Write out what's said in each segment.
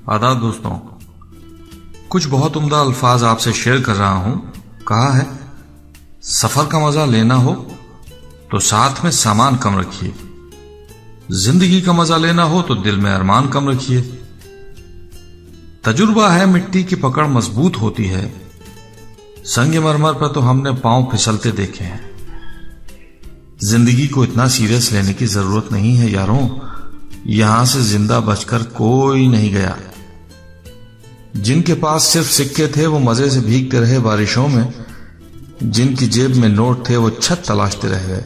आदाब दोस्तों, कुछ बहुत उम्दा अल्फाज आपसे शेयर कर रहा हूं। कहा है, सफर का मजा लेना हो तो साथ में सामान कम रखिए, जिंदगी का मजा लेना हो तो दिल में अरमान कम रखिए। तजुर्बा है मिट्टी की पकड़ मजबूत होती है, संगमरमर पर तो हमने पांव फिसलते देखे हैं। जिंदगी को इतना सीरियस लेने की जरूरत नहीं है यारों, यहां से जिंदा बचकर कोई नहीं गया। जिनके पास सिर्फ सिक्के थे वो मजे से भीगते रहे बारिशों में, जिनकी जेब में नोट थे वो छत तलाशते रह गए।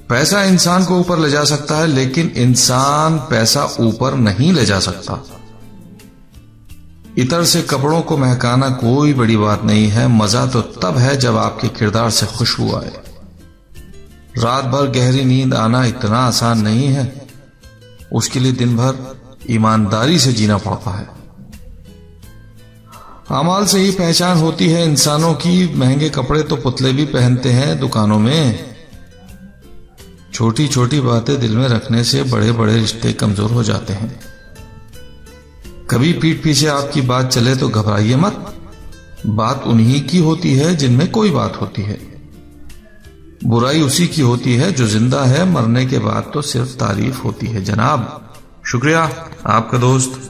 पैसा इंसान को ऊपर ले जा सकता है, लेकिन इंसान पैसा ऊपर नहीं ले जा सकता। इतर से कपड़ों को महकाना कोई बड़ी बात नहीं है, मजा तो तब है जब आपके किरदार से खुशबू आए। रात भर गहरी नींद आना इतना आसान नहीं है, उसके लिए दिन भर ईमानदारी से जीना पड़ता है। अमाल से ही पहचान होती है इंसानों की, महंगे कपड़े तो पुतले भी पहनते हैं दुकानों में। छोटी छोटी बातें दिल में रखने से बड़े बड़े रिश्ते कमजोर हो जाते हैं। कभी पीठ पीछे आपकी बात चले तो घबराइए मत, बात उन्हीं की होती है जिनमें कोई बात होती है। बुराई उसी की होती है जो जिंदा है, मरने के बाद तो सिर्फ तारीफ होती है। जनाब, शुक्रिया। आपका दोस्त